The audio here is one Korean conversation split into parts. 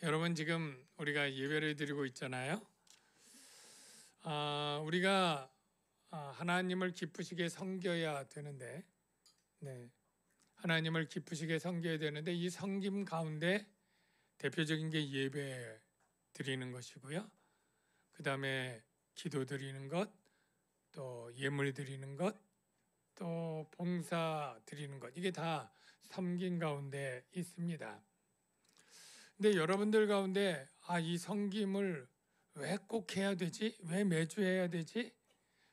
여러분 지금 우리가 예배를 드리고 있잖아요. 우리가 하나님을 기쁘시게 섬겨야 되는데, 하나님을 기쁘시게 섬겨야 되는데 이 섬김 가운데 대표적인 게 예배 드리는 것이고요. 그 다음에 기도 드리는 것, 또 예물 드리는 것, 또 봉사 드리는 것, 이게 다 섬김 가운데 있습니다. 근데 여러분들 가운데 이 섬김을 왜 꼭 해야 되지? 왜 매주 해야 되지?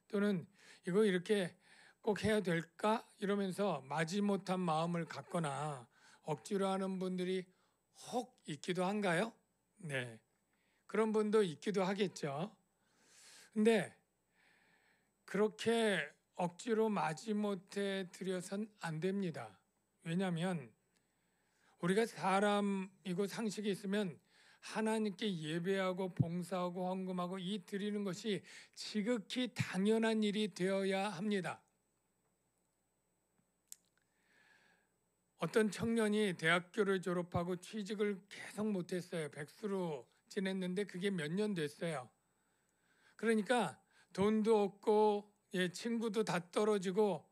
또는 이거 이렇게 꼭 해야 될까? 이러면서 마지못한 마음을 갖거나 억지로 하는 분들이 혹 있기도 한가요? 네, 그런 분도 있기도 하겠죠. 근데 그렇게 억지로 마지못해 드려선 안 됩니다. 왜냐하면 우리가 사람이고 상식이 있으면 하나님께 예배하고 봉사하고 헌금하고 이 드리는 것이 지극히 당연한 일이 되어야 합니다. 어떤 청년이 대학교를 졸업하고 취직을 계속 못했어요. 백수로 지냈는데 그게 몇 년 됐어요. 그러니까 돈도 없고 친구도 다 떨어지고,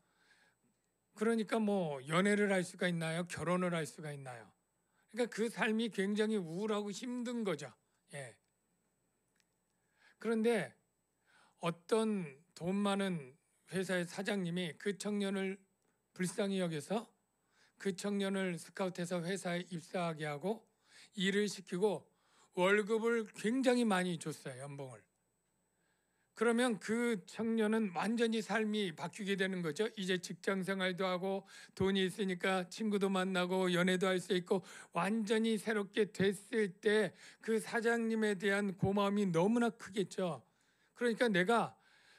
그러니까 뭐 연애를 할 수가 있나요? 결혼을 할 수가 있나요? 그러니까 그 삶이 굉장히 우울하고 힘든 거죠. 그런데 어떤 돈 많은 회사의 사장님이 그 청년을 불쌍히 여겨서 그 청년을 스카우트해서 회사에 입사하게 하고 일을 시키고 월급을 굉장히 많이 줬어요. 연봉을. 그러면 그 청년은 완전히 삶이 바뀌게 되는 거죠. 이제 직장 생활도 하고 돈이 있으니까 친구도 만나고 연애도 할 수 있고 완전히 새롭게 됐을 때 그 사장님에 대한 고마움이 너무나 크겠죠. 그러니까 내가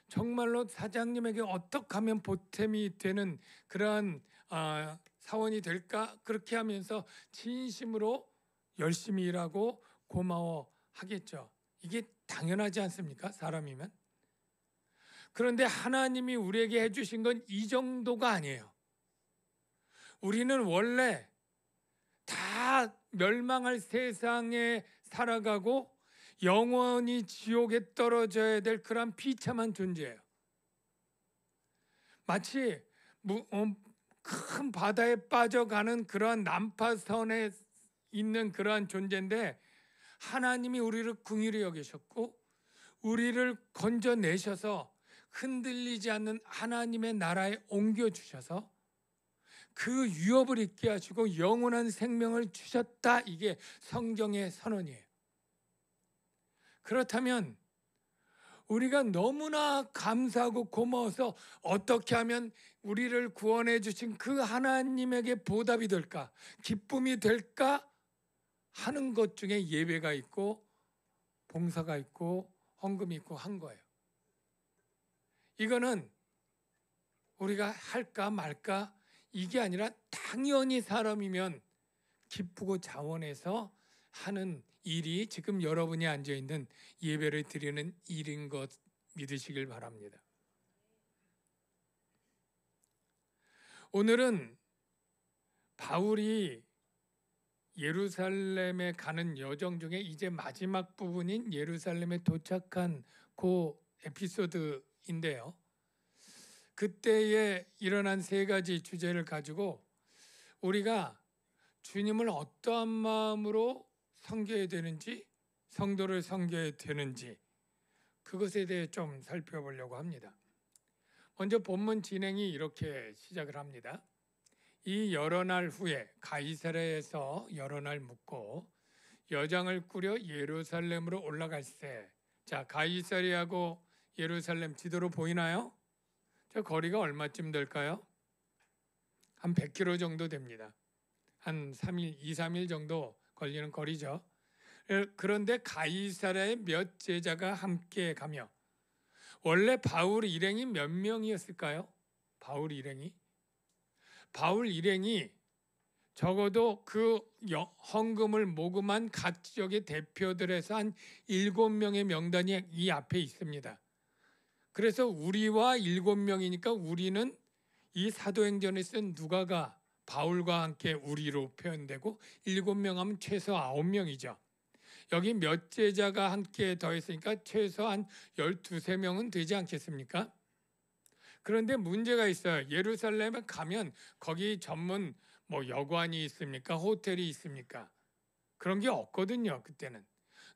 정말로 사장님에게 어떻게 하면 보탬이 되는 그러한 사원이 될까? 그렇게 하면서 진심으로 열심히 일하고 고마워하겠죠. 이게 당연하지 않습니까? 사람이면. 그런데 하나님이 우리에게 해주신 건 이 정도가 아니에요. 우리는 원래 다 멸망할 세상에 살아가고 영원히 지옥에 떨어져야 될 그런 비참한 존재예요. 마치 큰 바다에 빠져가는 그러한 난파선에 있는 그러한 존재인데, 하나님이 우리를 긍휼히 여기셨고 우리를 건져내셔서 흔들리지 않는 하나님의 나라에 옮겨주셔서 그 유업을 잊게 하시고 영원한 생명을 주셨다. 이게 성경의 선언이에요. 그렇다면 우리가 너무나 감사하고 고마워서 어떻게 하면 우리를 구원해 주신 그 하나님에게 보답이 될까, 기쁨이 될까 하는 것 중에 예배가 있고 봉사가 있고 헌금이 있고 한 거예요. 이거는 우리가 할까 말까 이게 아니라 당연히 사람이면 기쁘고 자원해서 하는 일이 지금 여러분이 앉아있는 예배를 드리는 일인 것 믿으시길 바랍니다. 오늘은 바울이 예루살렘에 가는 여정 중에 이제 마지막 부분인 예루살렘에 도착한 그 에피소드인데요. 그때에 일어난 세 가지 주제를 가지고 우리가 주님을 어떠한 마음으로 섬겨야 되는지, 성도를 섬겨야 되는지, 그것에 대해 좀 살펴보려고 합니다. 먼저 본문 진행이 이렇게 시작을 합니다. 이 여러 날 후에 가이사랴에서 여러 날 묵고 여장을 꾸려 예루살렘으로 올라갈새. 자, 가이사랴하고 예루살렘 지도로 보이나요? 저 거리가 얼마쯤 될까요? 한 100km 정도 됩니다. 한 3일, 2, 3일 정도 걸리는 거리죠. 그런데 가이사랴에 몇 제자가 함께 가며, 원래 바울 일행이 몇 명이었을까요? 바울 일행이 적어도 그 헌금을 모금한 각 지역의 대표들에서 한 7명의 명단이 이 앞에 있습니다. 그래서 우리와 7명이니까 우리는 이 사도행전에 쓴 누가가 바울과 함께 우리로 표현되고 7명 하면 최소 9명이죠. 여기 몇 제자가 함께 더했으니까 최소한 12~13명은 되지 않겠습니까? 그런데 문제가 있어요. 예루살렘에 가면 거기 전문 여관이 있습니까? 호텔이 있습니까? 그런 게 없거든요. 그때는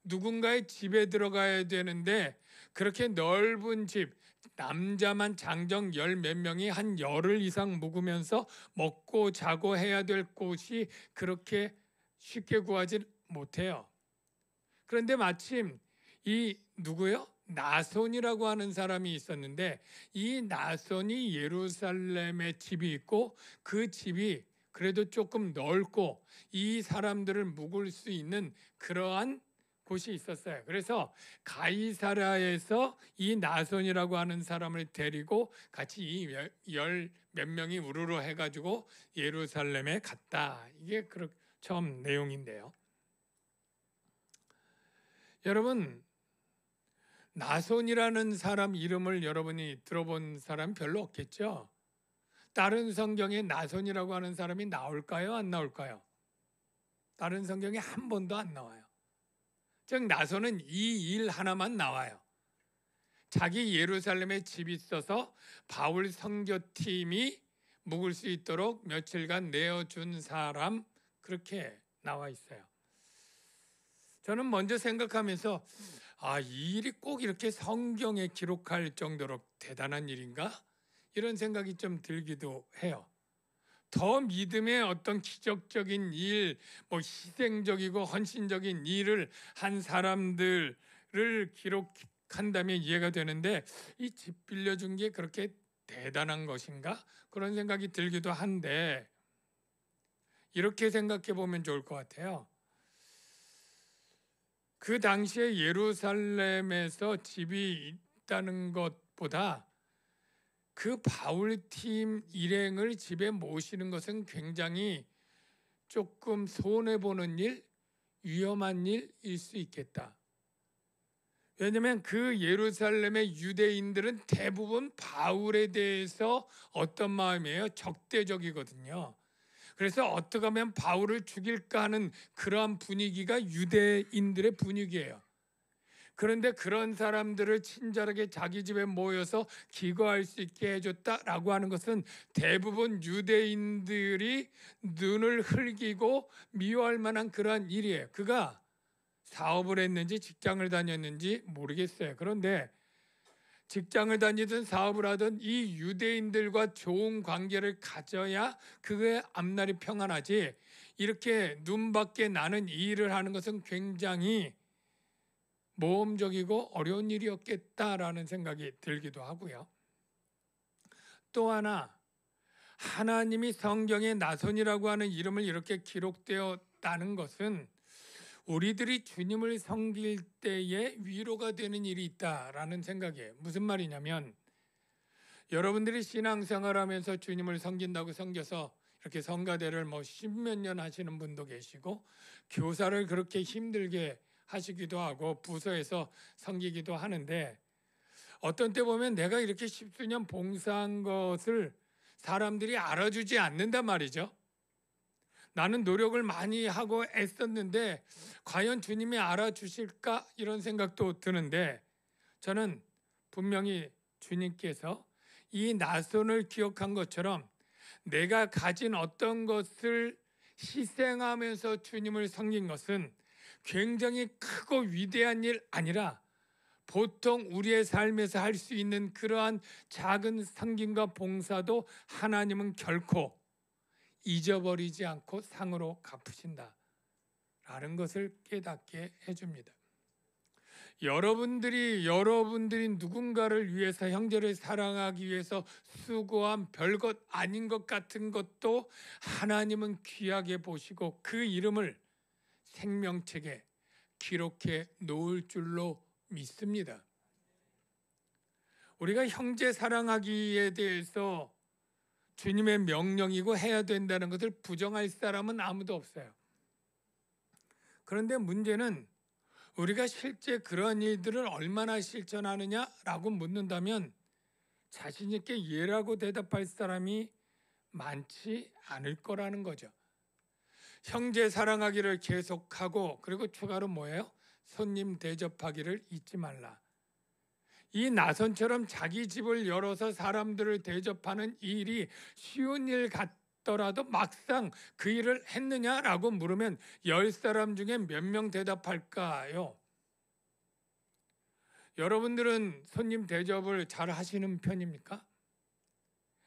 누군가의 집에 들어가야 되는데 그렇게 넓은 집, 남자만 장정 열 몇 명이 한 열흘 이상 묵으면서 먹고 자고 해야 될 곳이 그렇게 쉽게 구하지 못해요. 그런데 마침 이 누구요? 나손이라고 하는 사람이 있었는데 이 나손이 예루살렘에 집이 있고 그 집이 그래도 조금 넓고 이 사람들을 묵을 수 있는 그러한 곳이 있었어요. 그래서 가이사랴에서 이 나손이라고 하는 사람을 데리고 같이 이 열 몇 명이 우르르 해가지고 예루살렘에 갔다. 이게 처음 내용인데요. 여러분, 나손이라는 사람 이름을 여러분이 들어본 사람 별로 없겠죠? 다른 성경에 나손이라고 하는 사람이 나올까요? 안 나올까요? 다른 성경에 한 번도 안 나와요. 즉 나손은 이 일 하나만 나와요. 자기 예루살렘에 집이 있어서 바울 선교팀이 묵을 수 있도록 며칠간 내어준 사람, 그렇게 나와 있어요. 저는 먼저 생각하면서 이 일이 꼭 이렇게 성경에 기록할 정도로 대단한 일인가? 이런 생각이 좀 들기도 해요. 더 믿음의 어떤 기적적인 일, 희생적이고 헌신적인 일을 한 사람들을 기록한다면 이해가 되는데 이 집 빌려준 게 그렇게 대단한 것인가? 그런 생각이 들기도 한데 이렇게 생각해 보면 좋을 것 같아요. 그 당시에 예루살렘에서 집이 있다는 것보다 그 바울팀 일행을 집에 모시는 것은 굉장히 조금 손해보는 일, 위험한 일일 수 있겠다. 왜냐하면 그 예루살렘의 유대인들은 대부분 바울에 대해서 어떤 마음이에요? 적대적이거든요. 그래서 어떻게 하면 바울을 죽일까 하는 그러한 분위기가 유대인들의 분위기예요. 그런데 그런 사람들을 친절하게 자기 집에 모여서 기거할 수 있게 해줬다라고 하는 것은 대부분 유대인들이 눈을 흘기고 미워할 만한 그러한 일이에요. 그가 사업을 했는지 직장을 다녔는지 모르겠어요. 그런데 직장을 다니든 사업을 하든 이 유대인들과 좋은 관계를 가져야 그의 앞날이 평안하지, 이렇게 눈밖에 나는 이 일을 하는 것은 굉장히 모험적이고 어려운 일이었겠다라는 생각이 들기도 하고요. 또 하나, 하나님이 성경에 나손이라고 하는 이름을 이렇게 기록되었다는 것은 우리들이 주님을 섬길 때에 위로가 되는 일이 있다라는 생각이에요. 무슨 말이냐면 여러분들이 신앙생활하면서 주님을 섬긴다고 섬겨서 이렇게 성가대를 10몇 년 하시는 분도 계시고 교사를 그렇게 힘들게 하시기도 하고 부서에서 섬기기도 하는데 어떤 때 보면 내가 이렇게 10수년 봉사한 것을 사람들이 알아주지 않는단 말이죠. 나는 노력을 많이 하고 애썼는데 과연 주님이 알아주실까? 이런 생각도 드는데 저는 분명히 주님께서 이 나손을 기억한 것처럼 내가 가진 어떤 것을 희생하면서 주님을 섬긴 것은 굉장히 크고 위대한 일 아니라 보통 우리의 삶에서 할 수 있는 그러한 작은 섬김과 봉사도 하나님은 결코 잊어버리지 않고 상으로 갚으신다 라는 것을 깨닫게 해줍니다. 여러분들이 누군가를 위해서, 형제를 사랑하기 위해서 수고한 별것 아닌 것 같은 것도 하나님은 귀하게 보시고 그 이름을 생명책에 기록해 놓을 줄로 믿습니다. 우리가 형제 사랑하기에 대해서 주님의 명령이고 해야 된다는 것을 부정할 사람은 아무도 없어요. 그런데 문제는 우리가 실제 그런 일들을 얼마나 실천하느냐라고 묻는다면 자신 있게 예라고 대답할 사람이 많지 않을 거라는 거죠. 형제 사랑하기를 계속하고 그리고 추가로 뭐예요? 손님 대접하기를 잊지 말라. 이 나선처럼 자기 집을 열어서 사람들을 대접하는 이 일이 쉬운 일 같더라도 막상 그 일을 했느냐라고 물으면 10사람 중에 몇 명 대답할까요? 여러분들은 손님 대접을 잘 하시는 편입니까?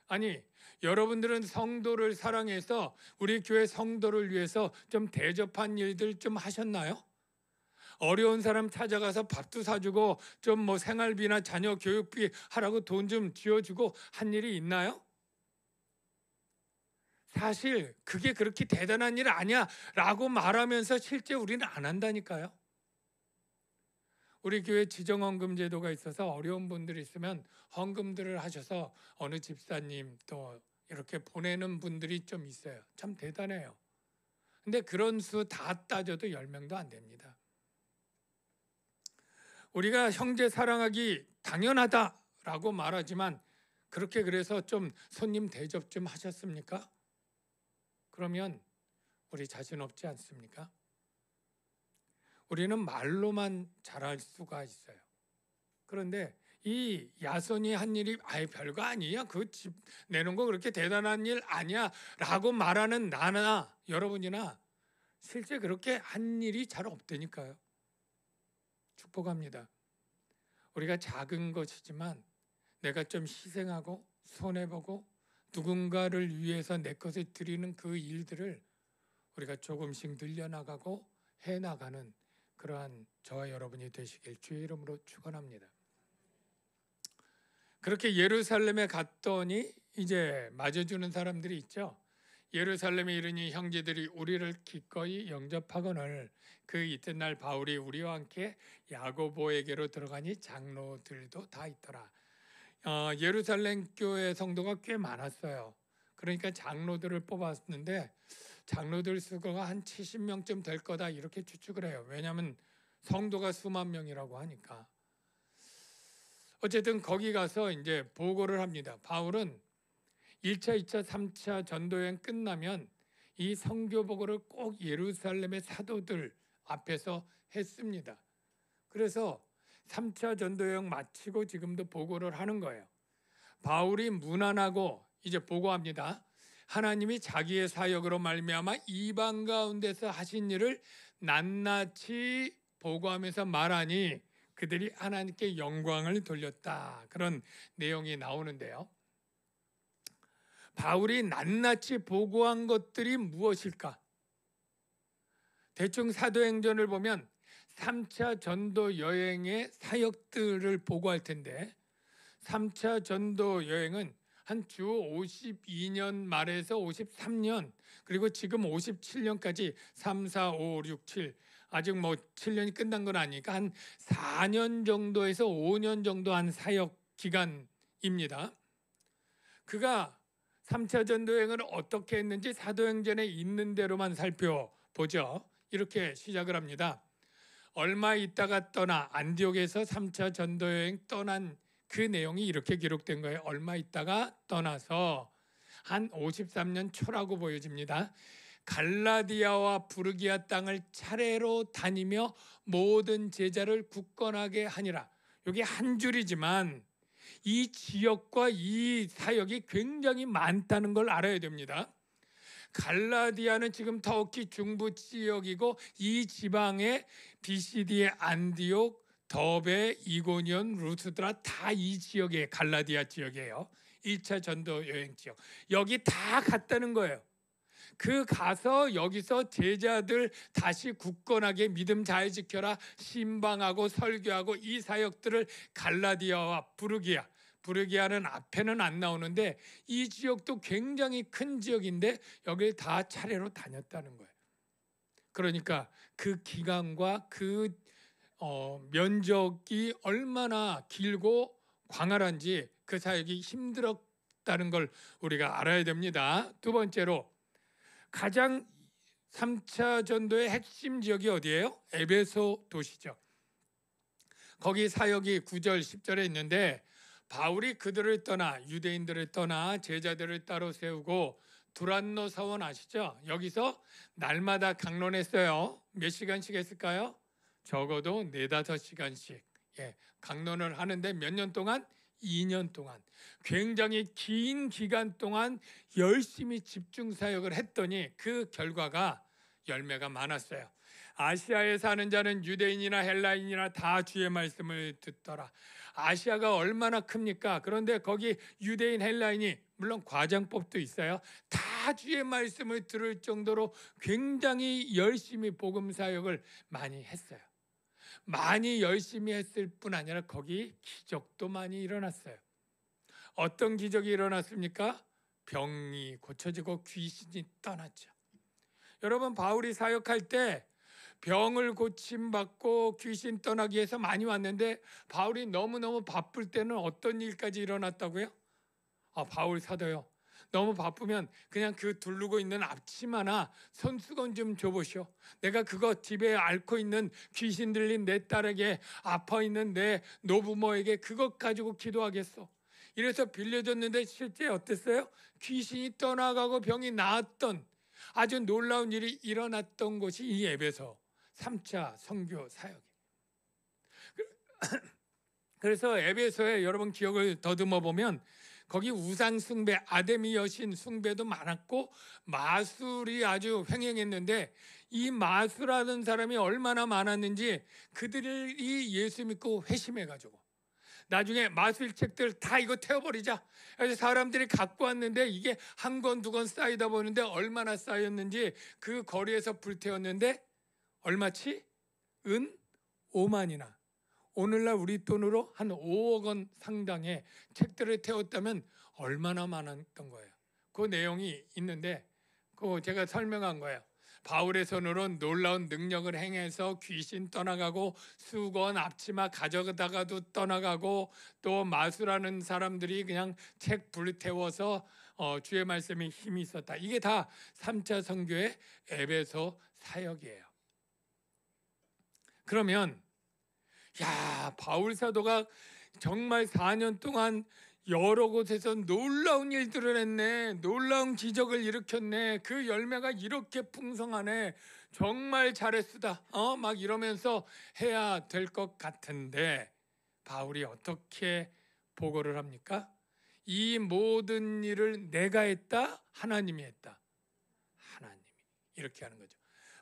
아니, 여러분들은 성도를 사랑해서 우리 교회 성도를 위해서 좀 대접한 일들 좀 하셨나요? 어려운 사람 찾아가서 밥도 사주고 좀 뭐 생활비나 자녀 교육비 하라고 돈 좀 쥐어주고 한 일이 있나요? 사실 그게 그렇게 대단한 일 아니야 라고 말하면서 실제 우리는 안 한다니까요. 우리 교회 지정헌금 제도가 있어서 어려운 분들이 있으면 헌금들을 하셔서 어느 집사님 또 이렇게 보내는 분들이 좀 있어요. 참 대단해요. 근데 그런 수 다 따져도 10명도 안 됩니다. 우리가 형제 사랑하기 당연하다라고 말하지만 그렇게 그래서 좀 손님 대접 좀 하셨습니까? 그러면 우리 자신 없지 않습니까? 우리는 말로만 잘할 수가 있어요. 그런데 이 야손이 한 일이 아예 별거 아니야. 그 집 내는 거 그렇게 대단한 일 아니야 라고 말하는 나나 여러분이나 실제 그렇게 한 일이 잘 없다니까요. 축복합니다. 우리가 작은 것이지만 내가 좀 희생하고 손해보고 누군가를 위해서 내 것을 드리는 그 일들을 우리가 조금씩 늘려나가고 해나가는 그러한 저와 여러분이 되시길 주의 이름으로 축원합니다. 그렇게 예루살렘에 갔더니 이제 맞아주는 사람들이 있죠. 예루살렘에 이르니 형제들이 우리를 기꺼이 영접하거늘 그 이튿날 바울이 우리와 함께 야고보에게로 들어가니 장로들도 다 있더라. 예루살렘 교회 성도가 꽤 많았어요. 그러니까 장로들을 뽑았는데 장로들 수가 한 70명쯤 될 거다 이렇게 추측을 해요. 왜냐하면 성도가 수만 명이라고 하니까. 어쨌든 거기 가서 이제 보고를 합니다. 바울은 1차, 2차, 3차 전도여행 끝나면 이 선교 보고를 꼭 예루살렘의 사도들 앞에서 했습니다. 그래서 3차 전도여행 마치고 지금도 보고를 하는 거예요. 바울이 무난하고 이제 보고합니다. 하나님이 자기의 사역으로 말미암아 이방 가운데서 하신 일을 낱낱이 보고하면서 말하니 그들이 하나님께 영광을 돌렸다. 그런 내용이 나오는데요. 바울이 낱낱이 보고한 것들이 무엇일까? 대충 사도행전을 보면 3차 전도 여행의 사역들을 보고할 텐데 3차 전도 여행은 한 주 52년 말에서 53년 그리고 지금 57년까지 3, 4, 5, 6, 7 아직 뭐 7년이 끝난 건 아니니까 한 4년 정도에서 5년 정도 한 사역 기간입니다. 그가 3차 전도여행을 어떻게 했는지 사도행전에 있는 대로만 살펴보죠. 이렇게 시작을 합니다. 얼마 있다가 떠나 안디옥에서 3차 전도여행 떠난 그 내용이 이렇게 기록된 거예요. 얼마 있다가 떠나서 한 53년 초라고 보여집니다. 갈라디아와 부르기아 땅을 차례로 다니며 모든 제자를 굳건하게 하니라. 여기 한 줄이지만 이 지역과 이 사역이 굉장히 많다는 걸 알아야 됩니다. 갈라디아는 지금 터키 중부 지역이고 이 지방에 비시디의 안디옥, 더베, 이고니온, 루스드라 다 이 지역의 갈라디아 지역이에요. 1차 전도 여행 지역. 여기 다 갔다는 거예요. 그 가서 여기서 제자들 다시 굳건하게 믿음 잘 지켜라 신방하고 설교하고 이 사역들을 갈라디아와 부르기아는 앞에는 안 나오는데 이 지역도 굉장히 큰 지역인데 여길 다 차례로 다녔다는 거예요. 그러니까 그 기간과 그 면적이 얼마나 길고 광활한지 그 사역이 힘들었다는 걸 우리가 알아야 됩니다. 두 번째로 가장 3차 전도의 핵심 지역이 어디예요? 에베소 도시죠. 거기 사역이 9절 10절에 있는데 바울이 그들을 떠나 유대인들을 떠나 제자들을 따로 세우고 두란노 사원 아시죠? 여기서 날마다 강론했어요. 몇 시간씩 했을까요? 적어도 4-5시간씩 강론을 하는데 몇 년 동안? 2년 동안 굉장히 긴 기간 동안 열심히 집중 사역을 했더니 그 결과가 열매가 많았어요. 아시아에 사는 자는 유대인이나 헬라인이나 다 주의 말씀을 듣더라. 아시아가 얼마나 큽니까? 그런데 거기 유대인, 헬라인이 물론 과장법도 있어요. 다 주의 말씀을 들을 정도로 굉장히 열심히 복음 사역을 많이 했어요. 많이 열심히 했을 뿐 아니라 거기 기적도 많이 일어났어요. 어떤 기적이 일어났습니까? 병이 고쳐지고 귀신이 떠났죠. 여러분, 바울이 사역할 때 병을 고침받고 귀신 떠나기 위해서 많이 왔는데 바울이 너무너무 바쁠 때는 어떤 일까지 일어났다고요? 바울 사도요. 너무 바쁘면 그냥 그 두르고 있는 앞치마나 손수건 좀 줘보시오. 내가 그거 집에 앓고 있는 귀신 들린 내 딸에게, 아파 있는 내 노부모에게 그것 가지고 기도하겠소. 이래서 빌려줬는데 실제 어땠어요? 귀신이 떠나가고 병이 나았던 아주 놀라운 일이 일어났던 곳이 이 에베소 3차 선교 사역이에요. 그래서 에베소에 여러분 기억을 더듬어 보면 거기 우상 숭배, 아데미 여신 숭배도 많았고 마술이 아주 횡행했는데 이 마술하는 사람이 얼마나 많았는지 그들이 예수 믿고 회심해가지고 나중에 마술책들 다 이거 태워버리자. 그래서 사람들이 갖고 왔는데 이게 한 권, 2권 쌓이다 보는데 얼마나 쌓였는지 그 거리에서 불태웠는데 얼마치? 은 5만이나. 오늘날 우리 돈으로 한 5억 원 상당의 책들을 태웠다면 얼마나 많았던 거예요. 그 내용이 있는데 그거 제가 설명한 거예요. 바울의 손으로 놀라운 능력을 행해서 귀신 떠나가고 수건, 앞치마 가져다가도 떠나가고 또 마술하는 사람들이 그냥 책 불태워서 주의 말씀에 힘이 있었다. 이게 다 3차 선교의 에베소 사역이에요. 그러면 바울 사도가 정말 4년 동안 여러 곳에서 놀라운 일들을 했네. 놀라운 기적을 일으켰네. 그 열매가 이렇게 풍성하네. 정말 잘했으다. 막 이러면서 해야 될 것 같은데 바울이 어떻게 보고를 합니까? 이 모든 일을 내가 했다? 하나님이 했다? 하나님이. 이렇게 하는 거죠.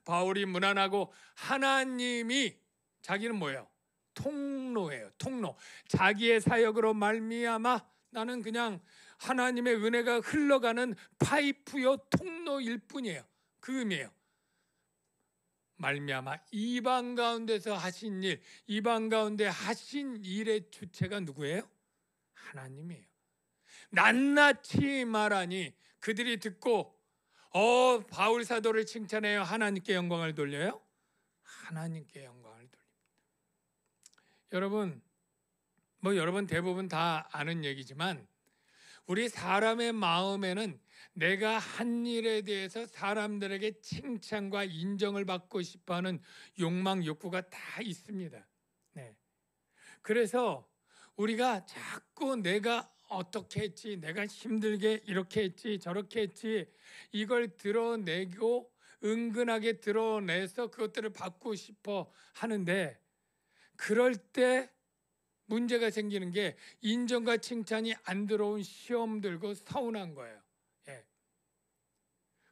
바울이 무난하고 하나님이 자기는 뭐예요? 통로예요. 통로. 자기의 사역으로 말미암아 나는 그냥 하나님의 은혜가 흘러가는 파이프요 통로일 뿐이에요. 그 의미예요. 말미암아 이방 가운데서 하신 일, 이방 가운데 하신 일의 주체가 누구예요? 하나님이에요. 낱낱이 말하니 그들이 듣고 바울 사도를 칭찬해요. 하나님께 영광을 돌려요? 하나님께 영광을 돌립니다. 여러분, 여러분 대부분 다 아는 얘기지만 우리 사람의 마음에는 내가 한 일에 대해서 사람들에게 칭찬과 인정을 받고 싶어하는 욕망, 욕구가 다 있습니다. 네. 그래서 우리가 자꾸 내가 어떻게 했지, 내가 힘들게 이렇게 했지, 저렇게 했지, 이걸 드러내고 은근하게 드러내서 그것들을 받고 싶어 하는데 그럴 때 문제가 생기는 게 인정과 칭찬이 안 들어온 시험 들고 서운한 거예요.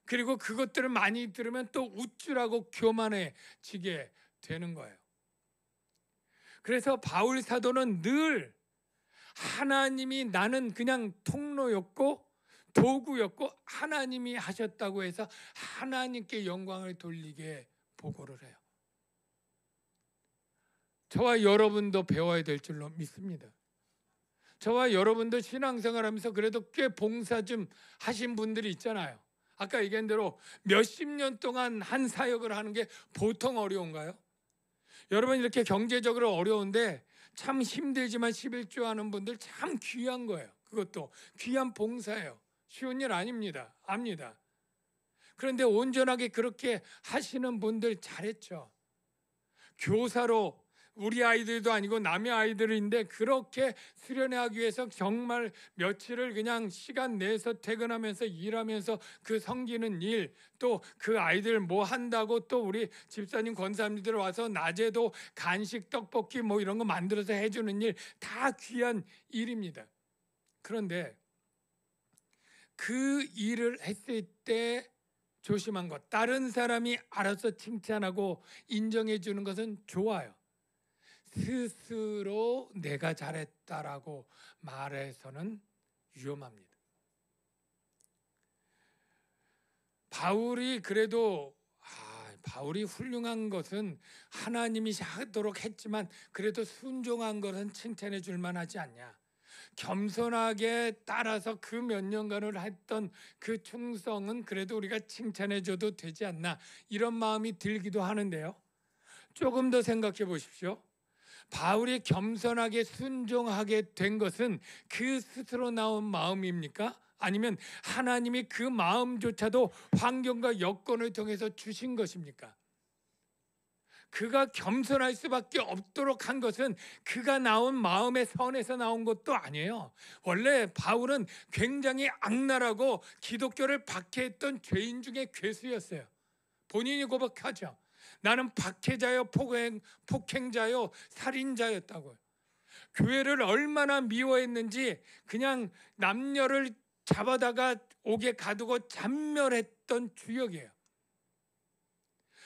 그리고 그것들을 많이 들으면 또 우쭐하고 교만해지게 되는 거예요. 그래서 바울 사도는 늘 하나님이 나는 그냥 통로였고 도구였고 하나님이 하셨다고 해서 하나님께 영광을 돌리게 보고를 해요. 저와 여러분도 배워야 될 줄로 믿습니다. 저와 여러분도 신앙생활하면서 그래도 꽤 봉사 좀 하신 분들이 있잖아요. 아까 얘기한 대로 몇십 년 동안 한 사역을 하는 게 보통 어려운가요? 여러분 이렇게 경제적으로 어려운데 참 힘들지만 11조 하는 분들 참 귀한 거예요. 그것도 귀한 봉사예요. 쉬운 일 아닙니다. 압니다. 그런데 온전하게 그렇게 하시는 분들 잘했죠. 교사로 우리 아이들도 아니고 남의 아이들인데 그렇게 수련회하기 위해서 정말 며칠을 그냥 시간 내서 퇴근하면서 일하면서 그 섬기는 일, 또 그 아이들 뭐 한다고 또 우리 집사님 권사님들 와서 낮에도 간식 떡볶이 뭐 이런 거 만들어서 해주는 일, 다 귀한 일입니다. 그런데 그 일을 했을 때 조심한 것, 다른 사람이 알아서 칭찬하고 인정해 주는 것은 좋아요. 스스로 내가 잘했다라고 말해서는 위험합니다. 바울이 그래도 바울이 훌륭한 것은 하나님이 하도록 했지만 그래도 순종한 것은 칭찬해 줄 만하지 않냐. 겸손하게 따라서 그 몇 년간을 했던 그 충성은 그래도 우리가 칭찬해 줘도 되지 않나, 이런 마음이 들기도 하는데요. 조금 더 생각해 보십시오. 바울이 겸손하게 순종하게 된 것은 그 스스로 나온 마음입니까? 아니면 하나님이 그 마음조차도 환경과 여건을 통해서 주신 것입니까? 그가 겸손할 수밖에 없도록 한 것은 그가 나온 마음의 선에서 나온 것도 아니에요. 원래 바울은 굉장히 악랄하고 기독교를 박해했던 죄인 중에 괴수였어요. 본인이 고백하죠. 나는 박해자요, 폭행자요, 살인자였다고요. 교회를 얼마나 미워했는지 그냥 남녀를 잡아다가 옥에 가두고 잔멸했던 주역이에요.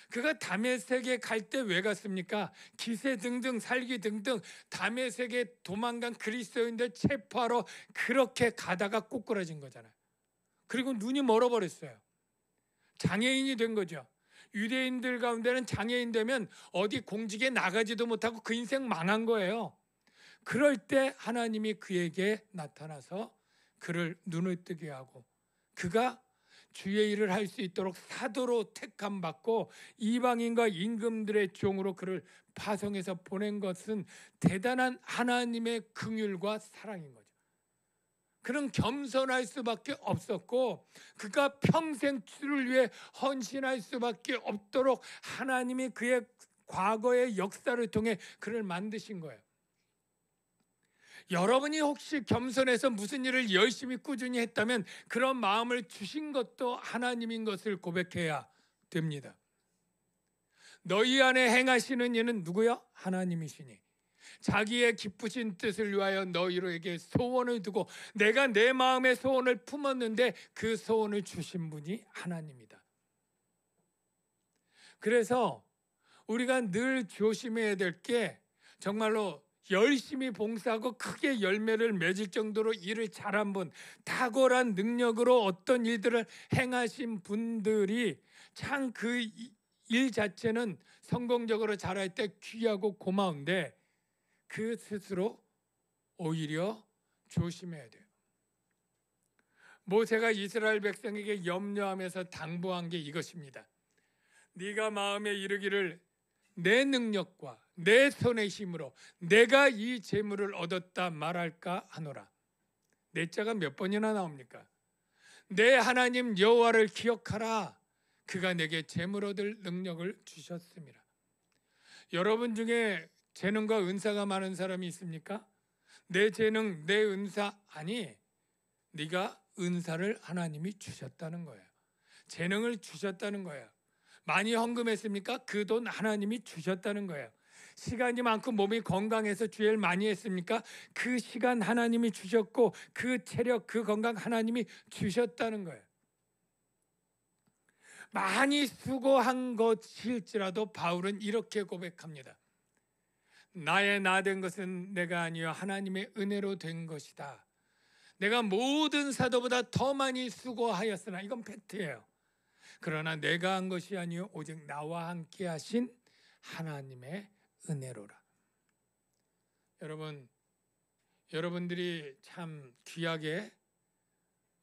그가 다메섹에 갈 때 왜 갔습니까? 기세 등등 살기 등등 다메섹에 도망간 그리스도인들 체포하러 그렇게 가다가 꼬꾸라진 거잖아요. 그리고 눈이 멀어버렸어요. 장애인이 된 거죠. 유대인들 가운데는 장애인 되면 어디 공직에 나가지도 못하고 그 인생 망한 거예요. 그럴 때 하나님이 그에게 나타나서 그를 눈을 뜨게 하고 그가 주의 일을 할 수 있도록 사도로 택함 받고 이방인과 임금들의 종으로 그를 파송해서 보낸 것은 대단한 하나님의 긍휼과 사랑인 거죠. 그는 겸손할 수밖에 없었고 그가 평생 주를 위해 헌신할 수밖에 없도록 하나님이 그의 과거의 역사를 통해 그를 만드신 거예요. 여러분이 혹시 겸손해서 무슨 일을 열심히 꾸준히 했다면 그런 마음을 주신 것도 하나님인 것을 고백해야 됩니다. 너희 안에 행하시는 이는 누구요? 하나님이시니 자기의 기쁘신 뜻을 위하여 너희에게 소원을 두고 내가 내 마음의 소원을 품었는데 그 소원을 주신 분이 하나님이다. 그래서 우리가 늘 조심해야 될 게 정말로 열심히 봉사하고 크게 열매를 맺을 정도로 일을 잘한 분, 탁월한 능력으로 어떤 일들을 행하신 분들이 참 그 일 자체는 성공적으로 잘할 때 귀하고 고마운데 그 스스로 오히려 조심해야 돼요. 모세가 이스라엘 백성에게 염려하면서 당부한 게 이것입니다. 네가 마음에 이르기를 내 능력과 내 손의 힘으로 내가 이 재물을 얻었다 말할까 하노라. 내 자가 몇 번이나 나옵니까? 내 하나님 여호와를 기억하라. 그가 내게 재물 얻을 능력을 주셨습니다. 여러분 중에 재능과 은사가 많은 사람이 있습니까? 내 재능, 내 은사 아니, 네가 은사를 하나님이 주셨다는 거예요. 재능을 주셨다는 거예요. 많이 헌금했습니까? 그 돈 하나님이 주셨다는 거예요. 시간이 많고 몸이 건강해서 주일 많이 했습니까? 그 시간 하나님이 주셨고 그 체력, 그 건강 하나님이 주셨다는 거예요. 많이 수고한 것일지라도 바울은 이렇게 고백합니다. 나의 나 된 것은 내가 아니요 하나님의 은혜로 된 것이다. 내가 모든 사도보다 더 많이 수고하였으나 이건 팩트예요. 그러나 내가 한 것이 아니요 오직 나와 함께 하신 하나님의 은혜로라. 여러분들이 참 귀하게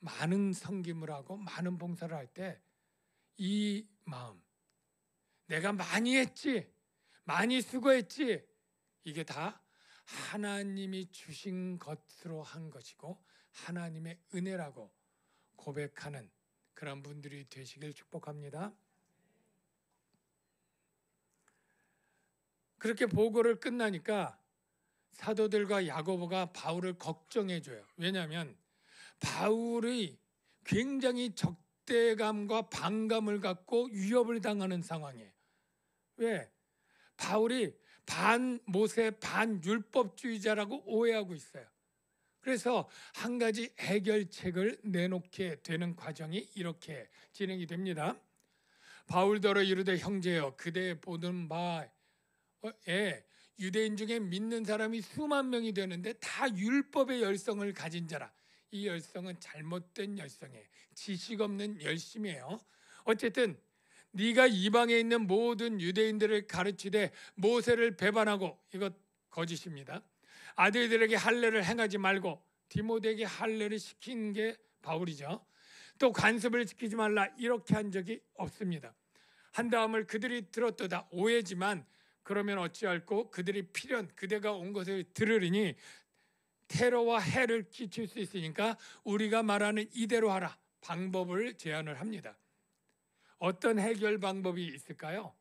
많은 섬김을 하고 많은 봉사를 할 때 이 마음, 내가 많이 했지, 많이 수고했지, 이게 다 하나님이 주신 것으로 한 것이고 하나님의 은혜라고 고백하는 그런 분들이 되시길 축복합니다. 그렇게 보고를 끝나니까 사도들과 야고보가 바울을 걱정해 줘요. 왜냐하면 바울이 굉장히 적대감과 반감을 갖고 위협을 당하는 상황이에요. 왜? 바울이 반 모세 반 율법주의자라고 오해하고 있어요. 그래서 한 가지 해결책을 내놓게 되는 과정이 이렇게 진행이 됩니다. 바울더러 이르되 형제여 그대 보는 바에 유대인 중에 믿는 사람이 수만 명이 되는데 다 율법의 열성을 가진 자라. 이 열성은 잘못된 열성이에요. 지식 없는 열심이에요. 어쨌든 네가 이방에 있는 모든 유대인들을 가르치되 모세를 배반하고, 이것 거짓입니다. 아들들에게 할례를 행하지 말고, 디모데에게 할례를 시킨 게 바울이죠. 또 관습을 지키지 말라, 이렇게 한 적이 없습니다. 한 다음을 그들이 들었도다. 오해지만 그러면 어찌할꼬 그들이 필연 그대가 온 것을 들으리니 테러와 해를 끼칠 수 있으니까 우리가 말하는 이대로 하라. 방법을 제안을 합니다. 어떤 해결 방법이 있을까요?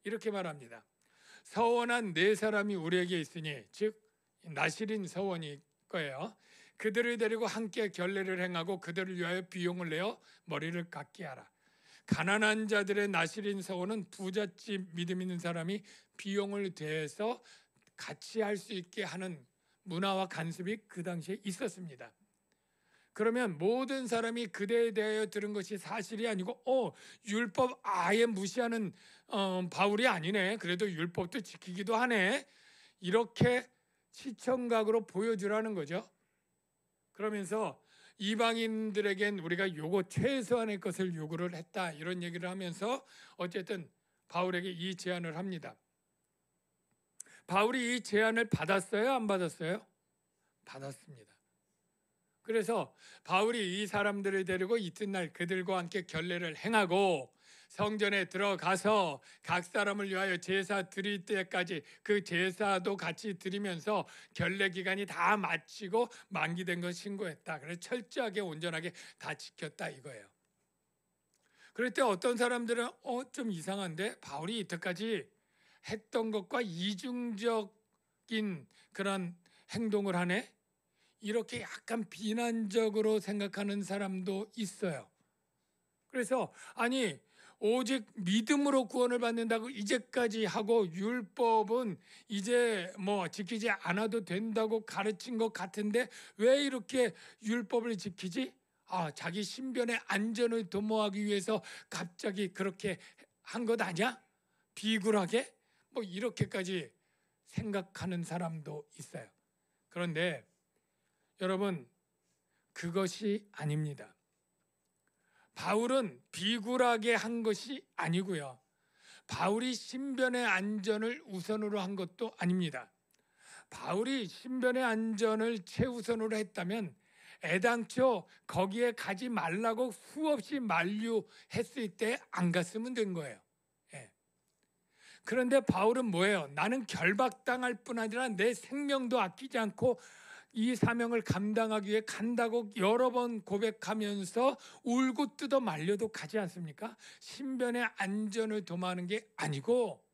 이렇게 말합니다. 서원한 네 사람이 우리에게 있으니, 즉 나실인 서원이 거예요. 그들을 데리고 함께 결례를 행하고 그들을 위하여 비용을 내어 머리를 깎게 하라. 가난한 자들의 나실인 서원은 부잣집 믿음 있는 사람이 비용을 대해서 같이 할 수 있게 하는 문화와 간섭이 그 당시에 있었습니다. 그러면 모든 사람이 그대에 대하여 들은 것이 사실이 아니고 율법 아예 무시하는 바울이 아니네. 그래도 율법도 지키기도 하네. 이렇게 시청각으로 보여주라는 거죠. 그러면서 이방인들에겐 우리가 요거 최소한의 것을 요구를 했다. 이런 얘기를 하면서 어쨌든 바울에게 이 제안을 합니다. 바울이 이 제안을 받았어요? 안 받았어요? 받았습니다. 그래서 바울이 이 사람들을 데리고 이튿날 그들과 함께 결례를 행하고 성전에 들어가서 각 사람을 위하여 제사 드릴 때까지 그 제사도 같이 드리면서 결례 기간이 다 마치고 만기된 걸 신고했다. 그래서 철저하게 온전하게 다 지켰다 이거예요. 그럴 때 어떤 사람들은 좀 이상한데 바울이 이때까지 했던 것과 이중적인 그런 행동을 하네? 이렇게 약간 비난적으로 생각하는 사람도 있어요. 그래서 아니 오직 믿음으로 구원을 받는다고 이제까지 하고 율법은 이제 뭐 지키지 않아도 된다고 가르친 것 같은데 왜 이렇게 율법을 지키지? 자기 신변의 안전을 도모하기 위해서 갑자기 그렇게 한 것 아니야? 비굴하게? 뭐 이렇게까지 생각하는 사람도 있어요. 그런데 여러분, 그것이 아닙니다. 바울은 비굴하게 한 것이 아니고요. 바울이 신변의 안전을 우선으로 한 것도 아닙니다. 바울이 신변의 안전을 최우선으로 했다면 애당초 거기에 가지 말라고 수없이 만류했을 때 안 갔으면 된 거예요. 그런데 바울은 뭐예요? 나는 결박당할 뿐 아니라 내 생명도 아끼지 않고 이 사명을 감당하기 위해 간다고 여러 번 고백하면서 울고 뜯어 말려도 가지 않습니까? 신변의 안전을 도모하는 게 아니고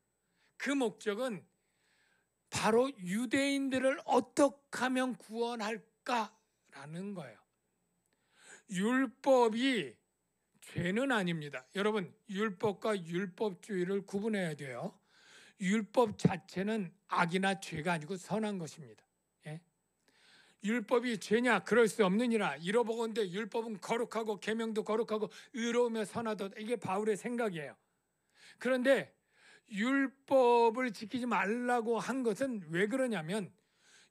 그 목적은 바로 유대인들을 어떻게 하면 구원할까라는 거예요. 율법이 죄는 아닙니다. 여러분, 율법과 율법주의를 구분해야 돼요. 율법 자체는 악이나 죄가 아니고 선한 것입니다. 율법이 죄냐? 그럴 수 없느니라. 이러보건대 율법은 거룩하고 계명도 거룩하고 의로우며 선하다. 이게 바울의 생각이에요. 그런데 율법을 지키지 말라고 한 것은 왜 그러냐면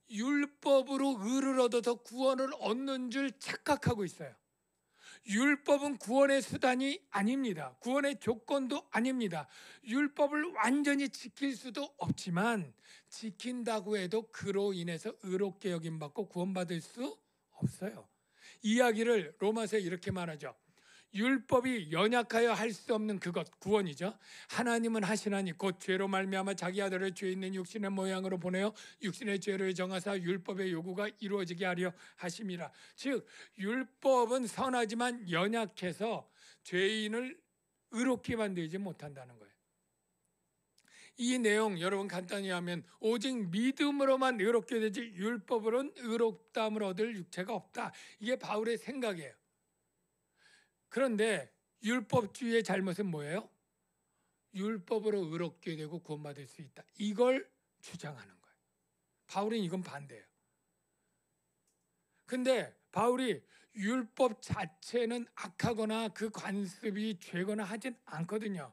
율법으로 의를 얻어서 구원을 얻는 줄 착각하고 있어요. 율법은 구원의 수단이 아닙니다. 구원의 조건도 아닙니다. 율법을 완전히 지킬 수도 없지만 지킨다고 해도 그로 인해서 의롭게 여김받고 구원받을 수 없어요. 이야기를 로마서에 이렇게 말하죠. 율법이 연약하여 할 수 없는 그것, 구원이죠. 하나님은 하시나니 곧 죄로 말미암아 자기 아들을 죄 있는 육신의 모양으로 보내어 육신의 죄를 정하사 율법의 요구가 이루어지게 하려 하심이라. 즉 율법은 선하지만 연약해서 죄인을 의롭게 만들지 못한다는 거예요. 이 내용 여러분 간단히 하면 오직 믿음으로만 의롭게 되지 율법으로는 의롭다함을 얻을 육체가 없다. 이게 바울의 생각이에요. 그런데 율법주의의 잘못은 뭐예요? 율법으로 의롭게 되고 구원받을 수 있다. 이걸 주장하는 거예요. 바울은 이건 반대예요. 근데 바울이 율법 자체는 악하거나 그 관습이 죄거나 하진 않거든요.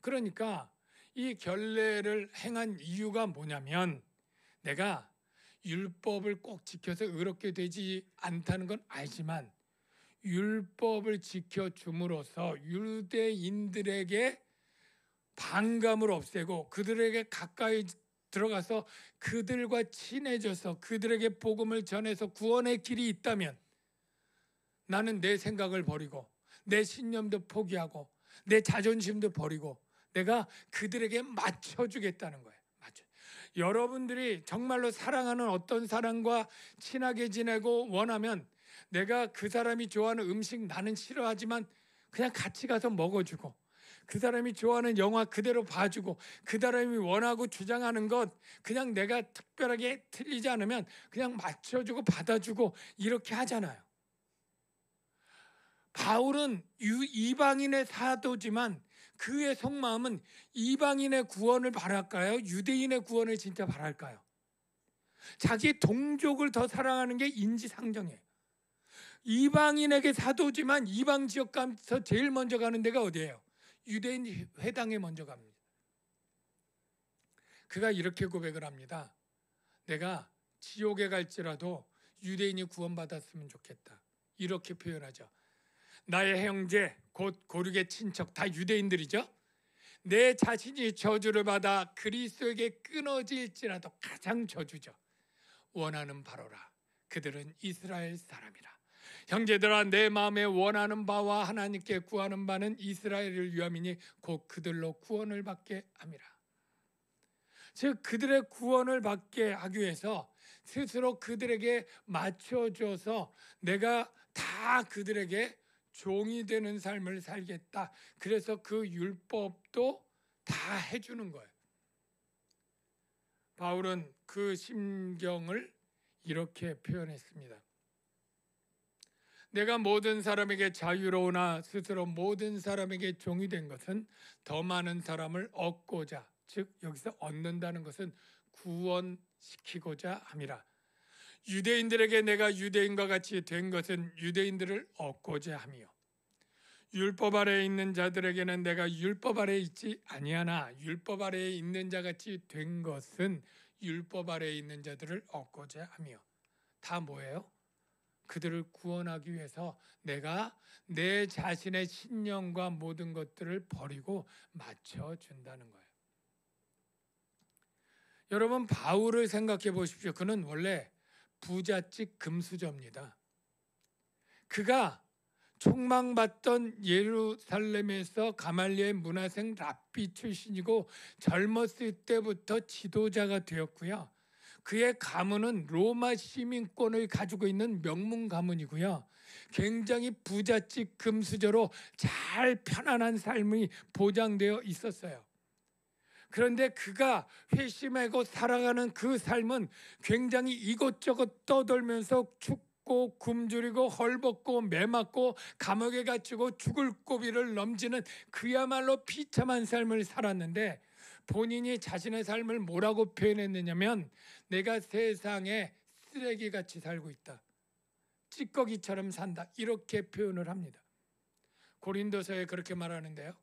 그러니까 이 결례를 행한 이유가 뭐냐면 내가 율법을 꼭 지켜서 의롭게 되지 않다는 건 알지만 율법을 지켜줌으로써 유대인들에게 반감을 없애고 그들에게 가까이 들어가서 그들과 친해져서 그들에게 복음을 전해서 구원의 길이 있다면 나는 내 생각을 버리고 내 신념도 포기하고 내 자존심도 버리고 내가 그들에게 맞춰주겠다는 거예요. 여러분들이 정말로 사랑하는 어떤 사람과 친하게 지내고 원하면 내가 그 사람이 좋아하는 음식 나는 싫어하지만 그냥 같이 가서 먹어주고 그 사람이 좋아하는 영화 그대로 봐주고 그 사람이 원하고 주장하는 것 그냥 내가 특별하게 틀리지 않으면 그냥 맞춰주고 받아주고 이렇게 하잖아요. 바울은 이방인의 사도지만 그의 속마음은 이방인의 구원을 바랄까요? 유대인의 구원을 진짜 바랄까요? 자기 동족을 더 사랑하는 게 인지상정이에요. 이방인에게 사도지만 이방 지역 가서 제일 먼저 가는 데가 어디예요? 유대인 회당에 먼저 갑니다. 그가 이렇게 고백을 합니다. 내가 지옥에 갈지라도 유대인이 구원받았으면 좋겠다. 이렇게 표현하죠. 나의 형제 곧 고륙의 친척 다 유대인들이죠. 내 자신이 저주를 받아 그리스도에게 끊어질지라도 가장 저주죠. 원하는 바로라. 그들은 이스라엘 사람이라. 형제들아 내 마음에 원하는 바와 하나님께 구하는 바는 이스라엘을 위함이니 곧 그들로 구원을 받게 함이라. 즉 그들의 구원을 받게 하기 위해서 스스로 그들에게 맞춰줘서 내가 다 그들에게 종이 되는 삶을 살겠다. 그래서 그 율법도 다 해주는 거예요. 바울은 그 심경을 이렇게 표현했습니다. 내가 모든 사람에게 자유로우나 스스로 모든 사람에게 종이 된 것은 더 많은 사람을 얻고자, 즉 여기서 얻는다는 것은 구원시키고자 함이라. 유대인들에게 내가 유대인과 같이 된 것은 유대인들을 얻고자 함이요. 율법 아래에 있는 자들에게는 내가 율법 아래에 있지 아니하나 율법 아래에 있는 자같이 된 것은 율법 아래에 있는 자들을 얻고자 함이요. 다 뭐예요? 그들을 구원하기 위해서 내가 내 자신의 신념과 모든 것들을 버리고 맞춰준다는 거예요. 여러분 바울을 생각해 보십시오. 그는 원래 부잣집 금수저입니다. 그가 촉망받던 예루살렘에서 가말리엘 문화생 랍비 출신이고 젊었을 때부터 지도자가 되었고요. 그의 가문은 로마 시민권을 가지고 있는 명문 가문이고요. 굉장히 부잣집 금수저로 잘 편안한 삶이 보장되어 있었어요. 그런데 그가 회심하고 살아가는 그 삶은 굉장히 이것저것 떠돌면서 춥고 굶주리고 헐벗고 매맞고 감옥에 갇히고 죽을 고비를 넘지는 그야말로 비참한 삶을 살았는데 본인이 자신의 삶을 뭐라고 표현했느냐면 내가 세상에 쓰레기같이 살고 있다. 찌꺼기처럼 산다. 이렇게 표현을 합니다. 고린도서에 그렇게 말하는데요.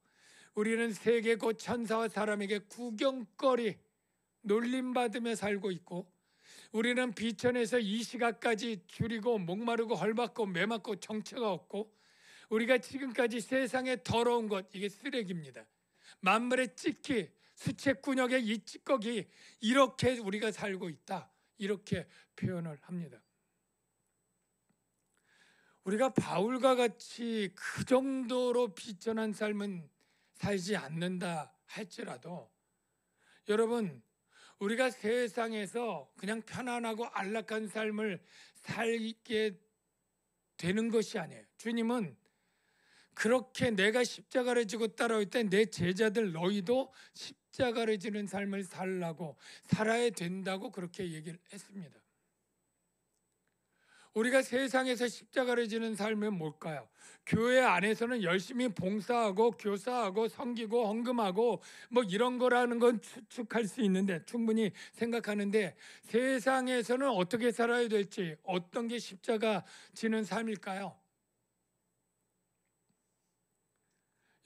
우리는 세계 곧 천사와 사람에게 구경거리 놀림받으며 살고 있고 우리는 비천에서 이 시각까지 줄이고 목마르고 헐벗고 매맞고 정처가 없고 우리가 지금까지 세상에 더러운 것 이게 쓰레기입니다. 만물의 찌꺼기 수채꾼역의 이 찌꺼기 이렇게 우리가 살고 있다. 이렇게 표현을 합니다. 우리가 바울과 같이 그 정도로 비천한 삶은 살지 않는다 할지라도 여러분 우리가 세상에서 그냥 편안하고 안락한 삶을 살게 되는 것이 아니에요. 주님은 그렇게 내가 십자가를 지고 따라올 때 내 제자들 너희도 십자가를 지는 삶을 살아야 된다고 그렇게 얘기를 했습니다. 우리가 세상에서 십자가를 지는 삶은 뭘까요? 교회 안에서는 열심히 봉사하고 교사하고 섬기고 헌금하고 뭐 이런 거라는 건 추측할 수 있는데, 충분히 생각하는데, 세상에서는 어떻게 살아야 될지, 어떤 게 십자가 지는 삶일까요?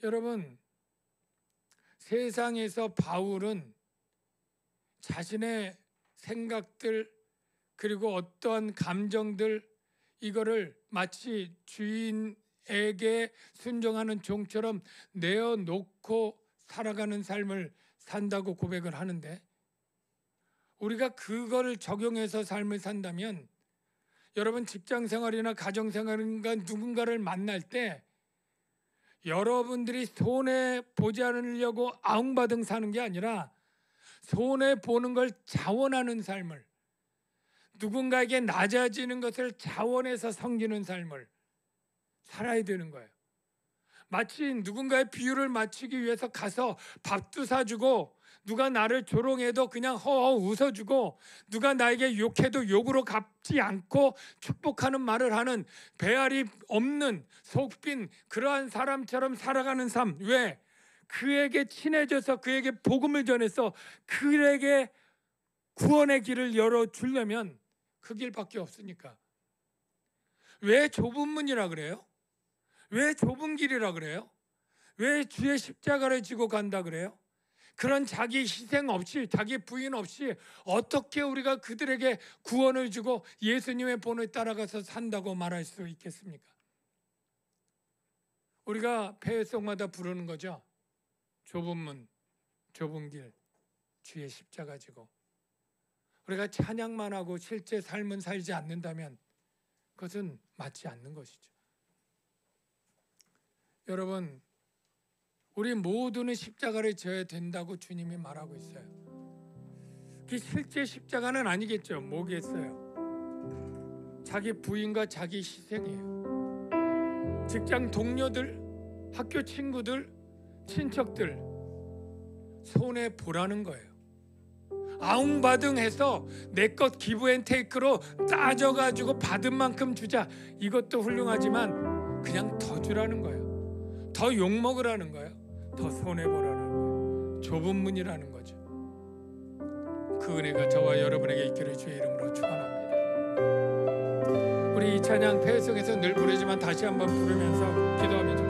여러분, 세상에서 바울은 자신의 생각들 그리고 어떠한 감정들, 이거를 마치 주인에게 순종하는 종처럼 내어놓고 살아가는 삶을 산다고 고백을 하는데, 우리가 그걸 적용해서 삶을 산다면, 여러분 직장생활이나 가정생활인가 누군가를 만날 때 여러분들이 손해보지 않으려고 아웅바등 사는 게 아니라 손해보는 걸 자원하는 삶을, 누군가에게 낮아지는 것을 자원해서 섬기는 삶을 살아야 되는 거예요. 마치 누군가의 비유를 맞추기 위해서 가서 밥도 사주고, 누가 나를 조롱해도 그냥 허허 웃어주고, 누가 나에게 욕해도 욕으로 갚지 않고 축복하는 말을 하는 배알이 없는 속 빈 그러한 사람처럼 살아가는 삶. 왜? 그에게 친해져서 그에게 복음을 전해서 그에게 구원의 길을 열어주려면 그 길밖에 없으니까. 왜 좁은 문이라 그래요? 왜 좁은 길이라 그래요? 왜 주의 십자가를 지고 간다 그래요? 그런 자기 희생 없이, 자기 부인 없이 어떻게 우리가 그들에게 구원을 주고 예수님의 본을 따라가서 산다고 말할 수 있겠습니까? 우리가 폐회송마다 부르는 거죠. 좁은 문, 좁은 길, 주의 십자가 지고. 우리가 찬양만 하고 실제 삶은 살지 않는다면 그것은 맞지 않는 것이죠. 여러분, 우리 모두는 십자가를 져야 된다고 주님이 말하고 있어요. 그 실제 십자가는 아니겠죠. 뭐겠어요? 자기 부인과 자기 희생이에요. 직장 동료들, 학교 친구들, 친척들 손해 보라는 거예요. 아웅바둥해서 내 것 기브앤테이크로 따져가지고 받은 만큼 주자, 이것도 훌륭하지만 그냥 더 주라는 거예요. 더 욕먹으라는 거예요. 더 손해보라는 거예요. 좁은 문이라는 거죠. 그 은혜가 저와 여러분에게 있기를 주의 이름으로 축원합니다. 우리 이 찬양 폐회성에서 늘 부르지만 다시 한번 부르면서 기도하며